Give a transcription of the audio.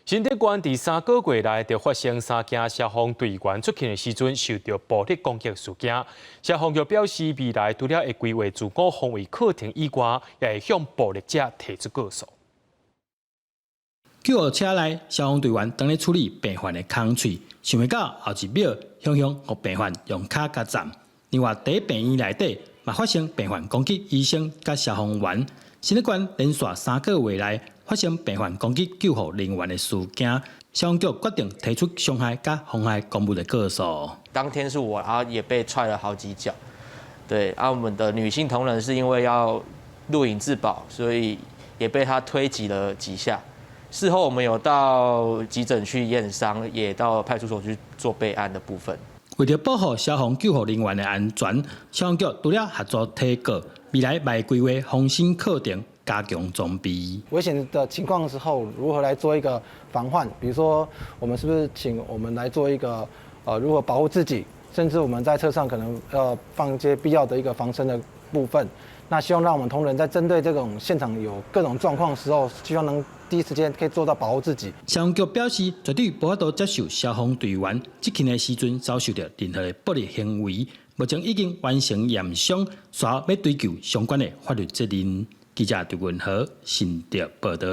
新竹县第3个月内就发生3件消防队员出勤的时阵受到暴力攻击事件。消防局表示，未来除了会规划自我防卫课程以外，也会向暴力者提出告诉。救护车内，消防队员当咧处理病患的空喙，想袂到后一秒，向互病患用脚甲站。另外，第一病院内底嘛发生病患攻击医生甲消防员。新竹县连续3个月内发生病患攻击救护人员的事件，消防局决定提出伤害甲妨害公务的告诉。当天是我，然后也被踹了好几脚。对，我们的女性同仁是因为要录影自保，所以也被他推挤了几下。事后我们有到急诊去验伤，也到派出所去做备案的部分。为了保护消防救护人员的安全，消防局除了合作提告，未来也规划防身课程，加强装备。危险的情况的时候，如何来做一个防范？比如说，我们是不是请我们来做一个如何保护自己，甚至我们在车上可能放一些必要的一个防身的部分。那希望让我们同仁在针对这种现场有各种状况的时候，希望能第一时间可以做到保护自己。消防局表示，绝对无法度接受消防队员执勤的时阵遭受到任何的不利行为。目前已经完成验伤，随后要追究相关的法律责任。记者杜文和新竹报道。